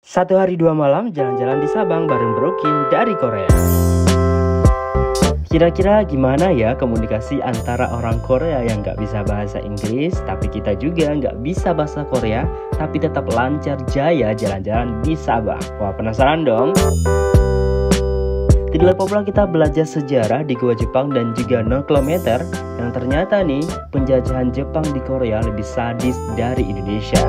Satu hari dua malam jalan-jalan di Sabang bareng Bro Kim dari Korea. Kira-kira gimana ya komunikasi antara orang Korea yang nggak bisa bahasa Inggris, tapi kita juga nggak bisa bahasa Korea, tapi tetap lancar jaya jalan-jalan di Sabang? Wah, penasaran dong? Tidak lupa pula kita belajar sejarah di Gua Jepang dan juga 0 km yang ternyata nih penjajahan Jepang di Korea lebih sadis dari Indonesia.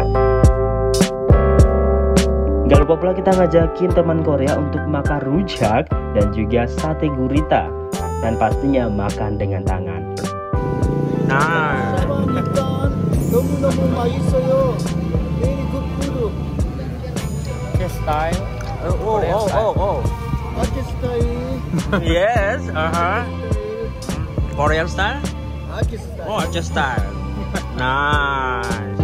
Gak lupa pula kita ngajakin teman Korea untuk makan rujak dan juga sate gurita. Dan pastinya makan dengan tangan. Nah, 너무너무 맛있어요. Very good food. Style. Aje style. Yes, Korean style? Aje style. Oh, just style. Nice.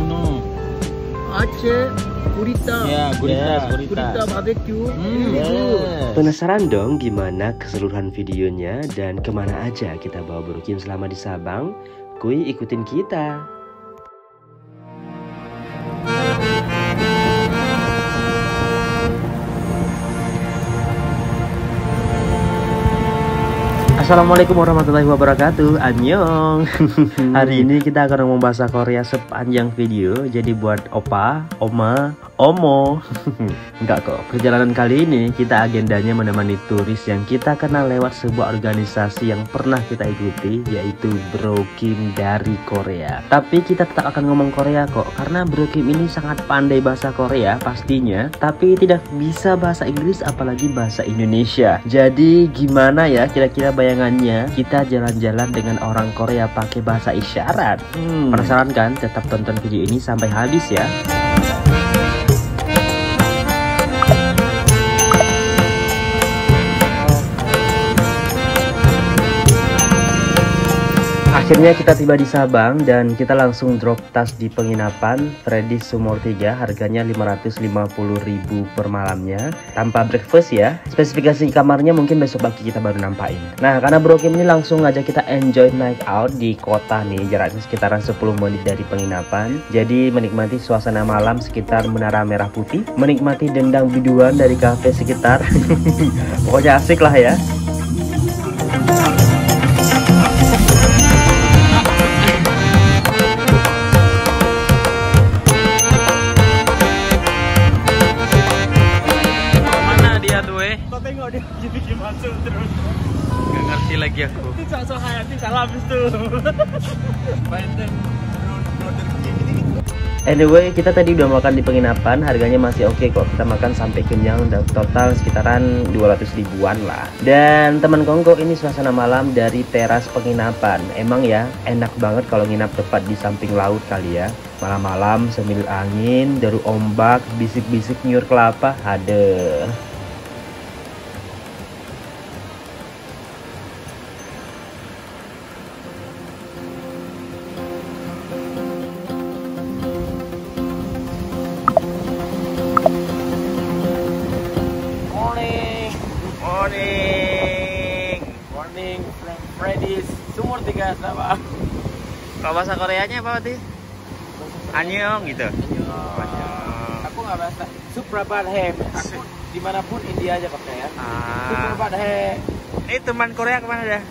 Aceh gurita. Ya, gurita. Gurita barbecue. Penasaran dong gimana keseluruhan videonya dan kemana aja kita bawa Bro Kim selama di Sabang? Kuy ikutin kita. Assalamualaikum warahmatullahi wabarakatuh. Annyeong. Hari ini kita akan ngomong bahasa Korea sepanjang video. Jadi buat opa, oma, omo. Enggak kok. Perjalanan kali ini kita agendanya menemani turis yang kita kenal lewat sebuah organisasi yang pernah kita ikuti, yaitu Bro Kim dari Korea. Tapi kita tetap akan ngomong Korea kok, karena Bro Kim ini sangat pandai bahasa Korea pastinya, tapi tidak bisa bahasa Inggris apalagi bahasa Indonesia. Jadi gimana ya kira-kira bayangannya kita jalan-jalan dengan orang Korea pakai bahasa isyarat? Penasaran kan? Tetap tonton video ini sampai habis ya. Akhirnya kita tiba di Sabang dan kita langsung drop tas di penginapan Freddy Sumur 3, harganya 550.000 per malamnya tanpa breakfast ya. Spesifikasi kamarnya mungkin besok pagi kita baru nampain. Nah, karena Bro Kim ini langsung ngajak kita enjoy night out di kota nih, jaraknya sekitaran 10 menit dari penginapan. Jadi menikmati suasana malam sekitar Menara Merah Putih, menikmati dendang biduan dari kafe sekitar. Pokoknya asik lah ya. Tengok dia bikin masuk terus. Gak ngerti lagi aku. Itu sok Hayati salah habis tuh. Anyway, kita tadi udah makan di penginapan, harganya masih oke kok. Kita makan sampai kenyang dan total sekitaran 200 ribuan lah. Dan teman kongko, ini suasana malam dari teras penginapan. Emang ya enak banget kalau nginap tepat di samping laut kali ya. Malam-malam sambil angin, deru ombak, bisik-bisik nyur kelapa. Adeh. Morning from Freddy's Sumur 3 Sabang. Kalau bahasa Koreanya apa berarti? Annyeong gitu. Aku nggak bahasa. Suprabadhe. Aku dimanapun India aja pakai ya. Suprabadhe. Ini teman Korea kemana dah?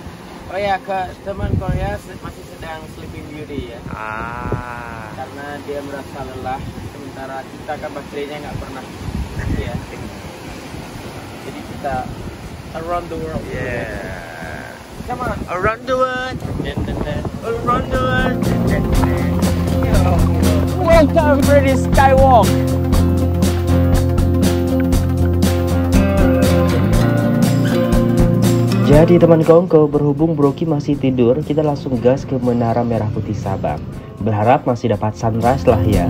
Oh ya, ke teman Korea masih sedang sleeping beauty ya. Karena dia merasa lelah. Sementara kita kan baterainya nggak pernah ya. Jadi kita around the world. Yeah. Come on, around the world. Around the world. Welcome to the Skywalk. Jadi teman kongko, berhubung Bro Kim masih tidur, kita langsung gas ke Menara Merah Putih Sabang. Berharap masih dapat sunrise lah ya.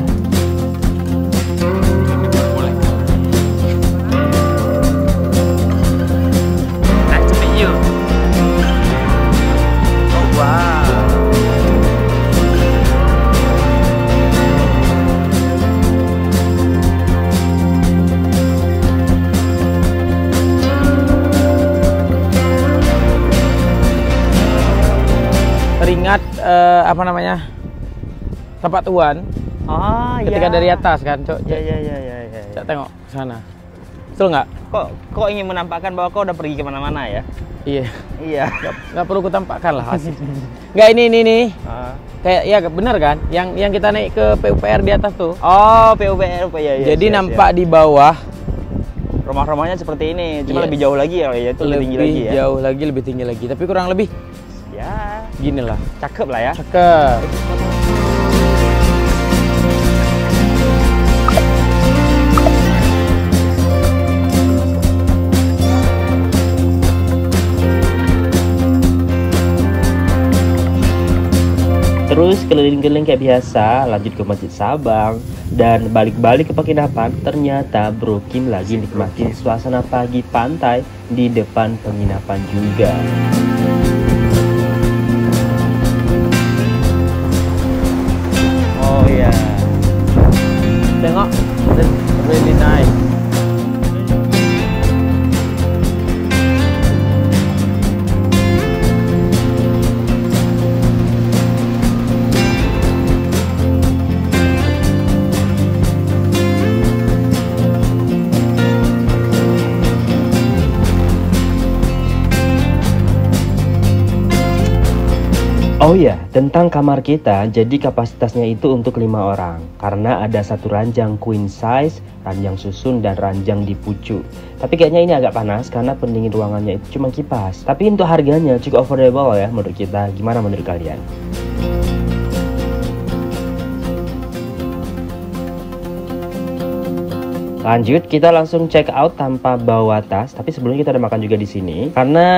Teringat apa namanya, tempat Tuan Oh ketika iya. dari atas kan, Cok. Ya. Cak tengok sana. Betul nggak? Kok ingin menampakkan bahwa kau udah pergi kemana-mana ya? Iya. Iya. Nggak perlu kutampakkan lah asik. Nggak ini. Kayak ya benar kan? Yang kita naik ke PUPR di atas tuh. Oh, PUPR ya. Jadi nampak di bawah rumah-rumahnya seperti ini, cuma lebih jauh lagi ya, itu lebih tinggi lagi ya. Jauh lagi, lebih tinggi lagi. Tapi kurang lebih ya gini lah. Cakep lah ya. Cakep. Terus keliling-keliling kayak biasa, lanjut ke Masjid Sabang dan balik-balik ke penginapan. Ternyata Bro Kim lagi nikmatin suasana pagi pantai di depan penginapan juga. Oh ya, Tengok, really nice. Oh ya, tentang kamar kita, jadi kapasitasnya itu untuk 5 orang. Karena ada satu ranjang queen size, ranjang susun, dan ranjang di pucuk. Tapi kayaknya ini agak panas karena pendingin ruangannya itu cuma kipas. Tapi untuk harganya cukup affordable ya menurut kita. Gimana menurut kalian? Lanjut, kita langsung check out tanpa bawa tas. Tapi sebelumnya kita udah makan juga di sini. Karena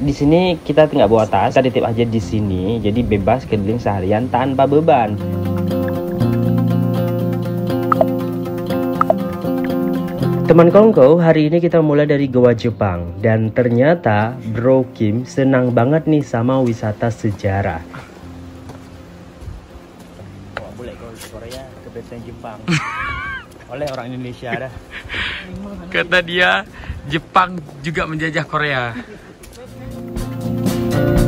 di sini kita nggak bawa tas, kita titip aja di sini. Jadi bebas keliling seharian tanpa beban. Teman kongko, hari ini kita mulai dari Goa Jepang. Dan ternyata Bro Kim senang banget nih sama wisata sejarah. Wah, boleh kau ke Korea, ke benteng Jepang. Oleh orang Indonesia dah. Kata dia, Jepang juga menjajah Korea.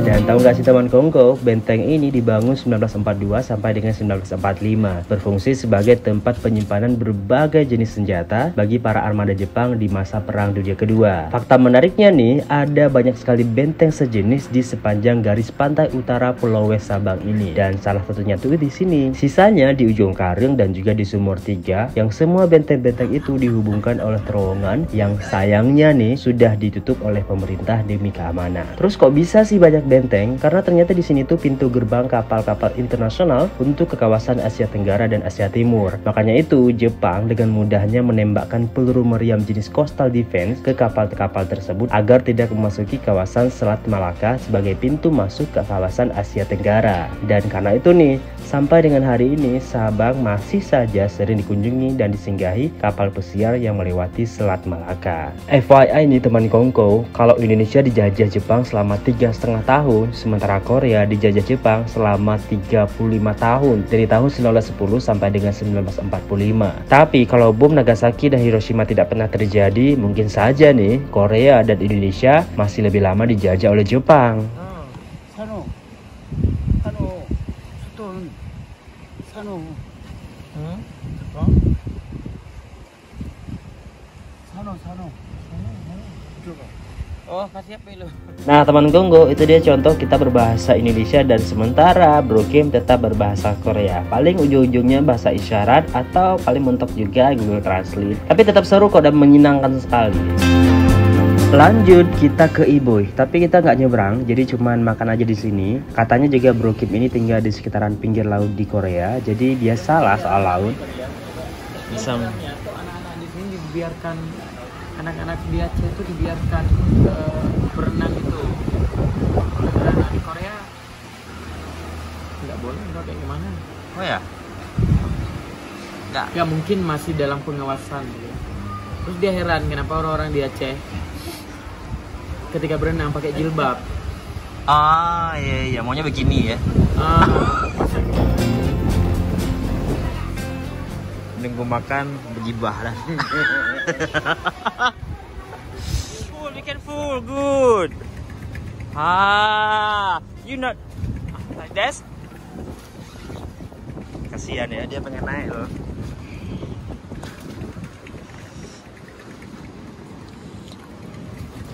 Dan tahu nggak sih teman kongko, benteng ini dibangun 1942 sampai dengan 1945, berfungsi sebagai tempat penyimpanan berbagai jenis senjata bagi para armada Jepang di masa Perang Dunia Kedua. Fakta menariknya nih, ada banyak sekali benteng sejenis di sepanjang garis pantai utara Pulau West Sabang ini, dan salah satunya tuh di sini. Sisanya di ujung Karing dan juga di Sumur 3, yang semua benteng-benteng itu dihubungkan oleh terowongan yang sayangnya nih sudah ditutup oleh pemerintah demi keamanan. Terus kok bisa sih banyak benteng? Karena ternyata di sini tuh pintu gerbang kapal-kapal internasional untuk ke kawasan Asia Tenggara dan Asia Timur. Makanya itu Jepang dengan mudahnya menembakkan peluru meriam jenis coastal defense ke kapal-kapal tersebut agar tidak memasuki kawasan Selat Malaka sebagai pintu masuk ke kawasan Asia Tenggara. Dan karena itu nih, sampai dengan hari ini Sabang masih saja sering dikunjungi dan disinggahi kapal pesiar yang melewati Selat Malaka. FYI nih teman kongko, kalau Indonesia dijajah Jepang selama 3,5 tahun, sementara Korea dijajah Jepang selama 35 tahun, dari tahun 1910 sampai dengan 1945. Tapi kalau bom Nagasaki dan Hiroshima tidak pernah terjadi, mungkin saja nih Korea dan Indonesia masih lebih lama dijajah oleh Jepang. Oh, kasih apa lu? Nah teman kongko, itu dia contoh kita berbahasa Indonesia dan sementara Bro Kim tetap berbahasa Korea. Paling ujung-ujungnya bahasa isyarat atau paling mentok juga Google Translate. Tapi tetap seru kok dan menyenangkan sekali. Lanjut kita ke Iboy, tapi kita nggak nyebrang, jadi cuman makan aja di sini. Katanya juga Bro Kim ini tinggal di sekitaran pinggir laut di Korea, jadi dia salah soal laut. Bisa. Anak-anak di sini dibiarkan, anak-anak di Aceh itu dibiarkan berenang itu. Anak-anak di Korea nggak boleh, nggak kayak gimana? Oh ya? Ya mungkin masih dalam pengawasan. Terus dia heran kenapa orang-orang di Aceh ketika berenang pakai jilbab. Ah iya, maunya begini ya. Nunggu makan berjibah lah. Full, be careful, good. You not like that? Kasihan ya, dia pengen naik loh.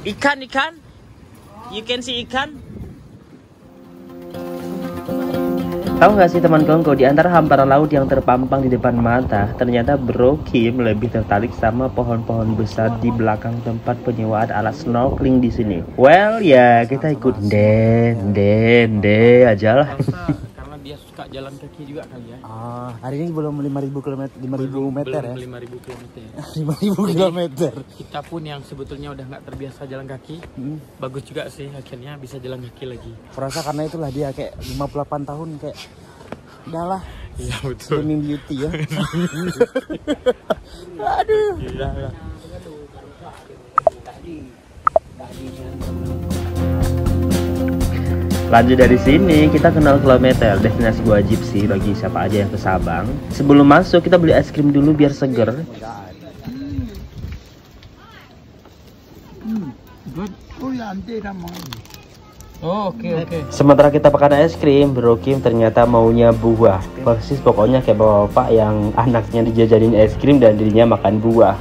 Ikan. You can see ikan. Tahu nggak sih teman Kongko, di antara hamparan laut yang terpampang di depan mata, ternyata Bro Kim lebih tertarik sama pohon-pohon besar di belakang tempat penyewaan alat snorkeling di sini. Well ya, kita ikut den aja lah. Karena dia suka jalan kaki juga kali ya. Hari ini belum 5.000 km, 5.000 meter ya. 5.000 km. 5.000 km. Kita pun yang sebetulnya udah nggak terbiasa jalan kaki, bagus juga sih akhirnya bisa jalan kaki lagi. Perasa karena itulah dia kayak 58 tahun kayak udahlah. Iya betul. Swimming beauty ya. Aduh. Iya. Lanjut dari sini, kita kenal kilometer, destinasi wajib sih bagi siapa aja yang ke Sabang. Sebelum masuk, kita beli es krim dulu biar seger. Oh, oke. Sementara kita makan es krim, Bro Kim ternyata maunya buah. Persis pokoknya kayak bapak-bapak yang anaknya dijajanin es krim dan dirinya makan buah.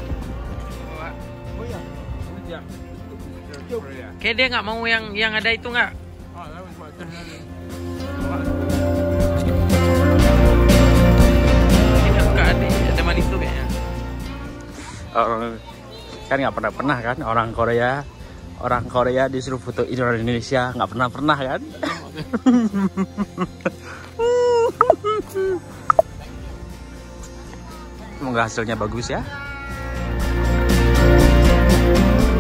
Kayak dia nggak mau yang ada itu nggak? Kita suka ada manis tuh kayaknya. Kan nggak pernah kan orang Korea disuruh foto Indonesia nggak pernah kan? Semoga hasilnya bagus ya.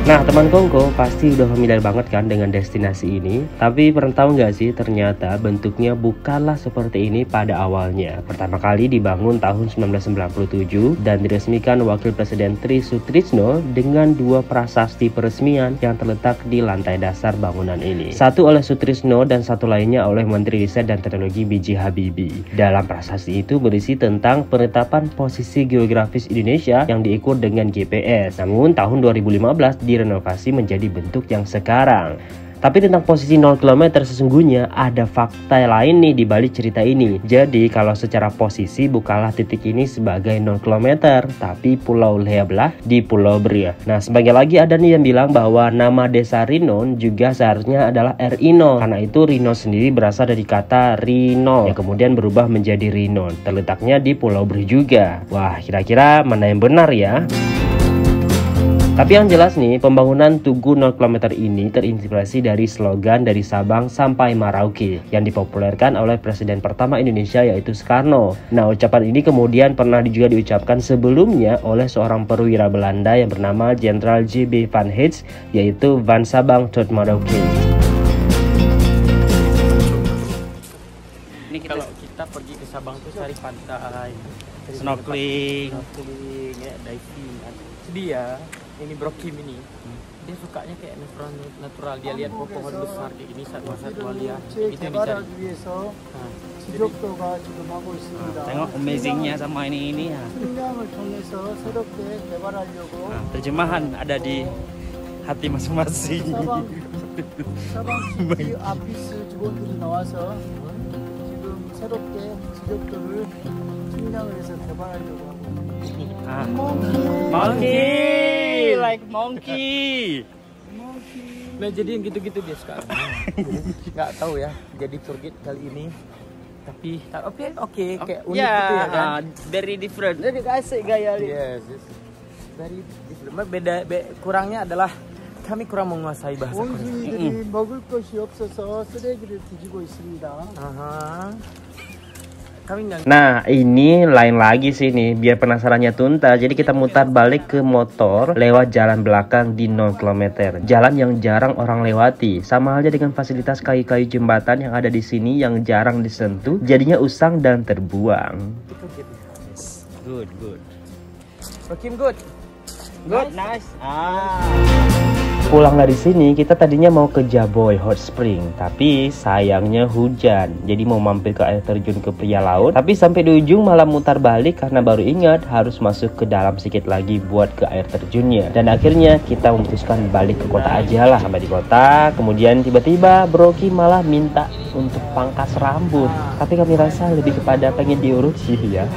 Nah teman Kongko pasti udah familiar banget kan dengan destinasi ini. Tapi pernah tahu nggak sih ternyata bentuknya bukanlah seperti ini pada awalnya. Pertama kali dibangun tahun 1997 dan diresmikan Wakil Presiden Tri Sutrisno dengan 2 prasasti peresmian yang terletak di lantai dasar bangunan ini. Satu oleh Sutrisno dan satu lainnya oleh Menteri Riset dan Teknologi B.J. Habibie. Dalam prasasti itu berisi tentang penetapan posisi geografis Indonesia yang diukur dengan GPS. Namun tahun 2015 direnovasi menjadi bentuk yang sekarang. Tapi tentang posisi 0 km sesungguhnya ada fakta lain nih di balik cerita ini. Jadi kalau secara posisi bukanlah titik ini sebagai 0 km, tapi Pulau Leablah di Pulau Bria. Nah sebagai lagi ada nih yang bilang bahwa nama desa Rinon juga seharusnya adalah Rino. Karena itu Rino sendiri berasal dari kata Rino yang kemudian berubah menjadi Rinon. Terletaknya di Pulau Bria juga. Wah kira-kira mana yang benar ya? Tapi yang jelas nih, pembangunan Tugu 0 km ini terinspirasi dari slogan dari Sabang sampai Merauke yang dipopulerkan oleh Presiden pertama Indonesia yaitu Soekarno. Nah, ucapan ini kemudian pernah juga diucapkan sebelumnya oleh seorang perwira Belanda yang bernama Jenderal J.B. van Heijs, yaitu Van Sabang tot Merauke. Ini kalau kita pergi ke Sabang tuh cari pantai, snorkeling, ya, diving. Sedih ya. Ini Bro Kim ini, dia sukanya kayak natural. Dia lihat pohon besar di ini satwa-satwa liar. Itu yang dicari. Tengok amazingnya sama ini ya. Terjemahan ada di hati masing-masing. Monkey, like monkey. Nah jadi yang gitu-gitu dia sekarang. Nggak tahu ya. Jadi tour guide kali ini. Tapi oke, kayak unik gitu ya kan. Very different. Jadi asik gaya. Yes. Very different. Beda, kurangnya adalah kami kurang menguasai bahasa Korea. 먹을 것이 없어서 쓰레기를 뒤지고 있습니다. Nah ini lain lagi sih nih, biar penasarannya tuntas. Jadi kita mutar balik ke motor lewat jalan belakang di 0 km. Jalan yang jarang orang lewati. Sama halnya dengan fasilitas kayu-kayu jembatan yang ada di sini yang jarang disentuh, jadinya usang dan terbuang. Good. Kim good. Nice. Pulang dari sini kita tadinya mau ke Jaboy Hot Spring, tapi sayangnya hujan. Jadi mau mampir ke air terjun ke Pria Laut, tapi sampai di ujung malah mutar balik karena baru ingat harus masuk ke dalam sedikit lagi buat ke air terjunnya. Dan akhirnya kita memutuskan balik ke kota aja lah. Sampai di kota, kemudian tiba-tiba Bro Kim malah minta untuk pangkas rambut. Tapi kami rasa lebih kepada pengen diurut sih ya.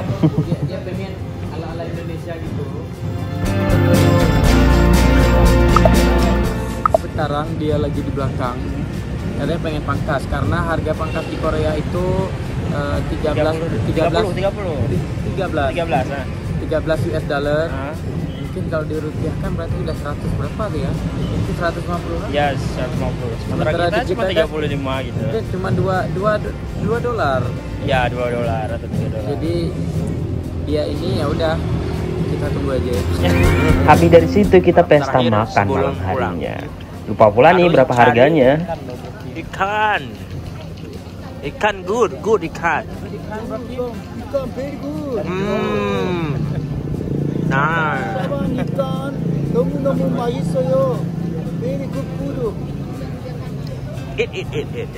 Dia pengen ala-ala Indonesia gitu. sekarang dia lagi di belakang. Katanya pengen pangkas karena harga pangkas di Korea itu 13 US dollar. Mungkin kalau dirupiahkan berarti udah 100 berapa tuh ya? Mungkin 150 kan? Ya, 150. Sementara kita cuma 35 gitu. Mungkin cuma 2 dolar. Ya, 2 dolar atau 3 dolar. Jadi ya ini ya udah kita tunggu aja. Habis dari situ kita pesta makan malam harinya. Lupa pula nih berapa harganya. Ikan good ikan. Ikan very good. Nah. ikan 너무 맛있어요. Very good food. Eat.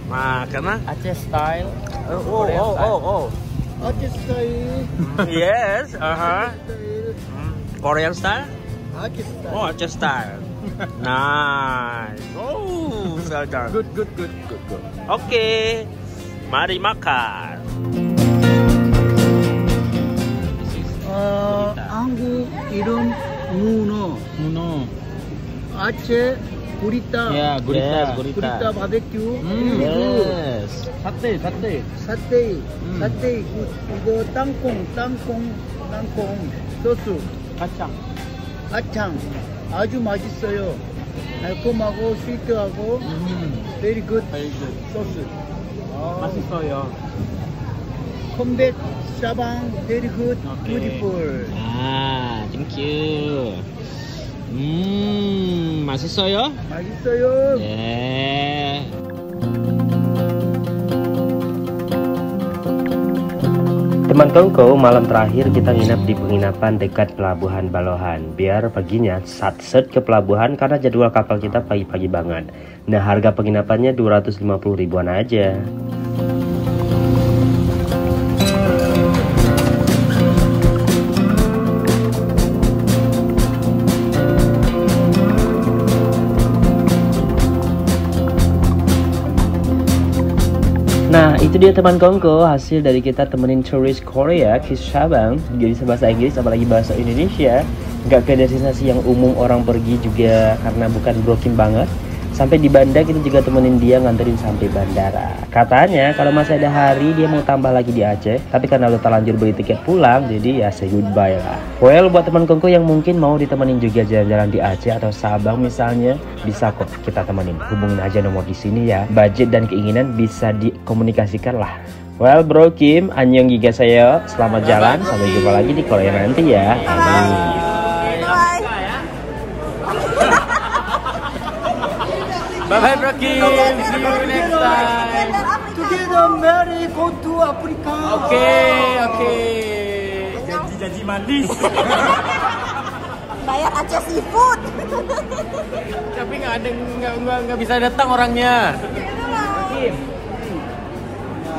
Makan lah. Aceh style. Oh. Aceh style. Yes, Korean style? Aceh style. Oh, Aceh style. Nice. Oh, sedang. Good. Oke. Mari makan. 한국 이름 문어. Aceh gurita. Ya, gurita. Gurita barbecue. Yes. Sate. 이거 땅콩 소스. 가창. 아주 맛있어요. 달콤하고 스위트하고 very good 소스. 맛있어요. 컴백 사방 very good beautiful. Ah, thank you. 맛있어요? 맛있어요. 네. Teman Kongko, malam terakhir kita nginap di penginapan dekat Pelabuhan Balohan. Biar paginya satset ke pelabuhan karena jadwal kapal kita pagi-pagi banget. Nah, harga penginapannya 250 ribuan aja. Nah, itu dia teman Kongko, hasil dari kita temenin turis Korea ke Sabang. Jadi bahasa Inggris apalagi bahasa Indonesia. Nggak ke destinasi yang umum orang pergi juga karena bukan broking banget. Sampai di bandara kita juga temenin dia nganterin sampai bandara. Katanya kalau masih ada hari dia mau tambah lagi di Aceh. Tapi karena udah terlanjur beli tiket pulang, jadi ya say goodbye lah. Well, buat teman Kongko yang mungkin mau ditemenin juga jalan-jalan di Aceh atau Sabang misalnya, bisa kok kita temenin. Hubungin aja nomor di sini ya. Budget dan keinginan bisa dikomunikasikan lah. Well, Bro Kim, annyeong gigaseyo. Selamat jalan, sampai jumpa lagi di Korea nanti ya. Amin. Bye-bye, Bro Kim. See you next time. Together Mary go to Africa. Oke. Janji manis. Bayar Aceh seafood. Tapi nggak bisa datang orangnya.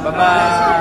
Bye-bye.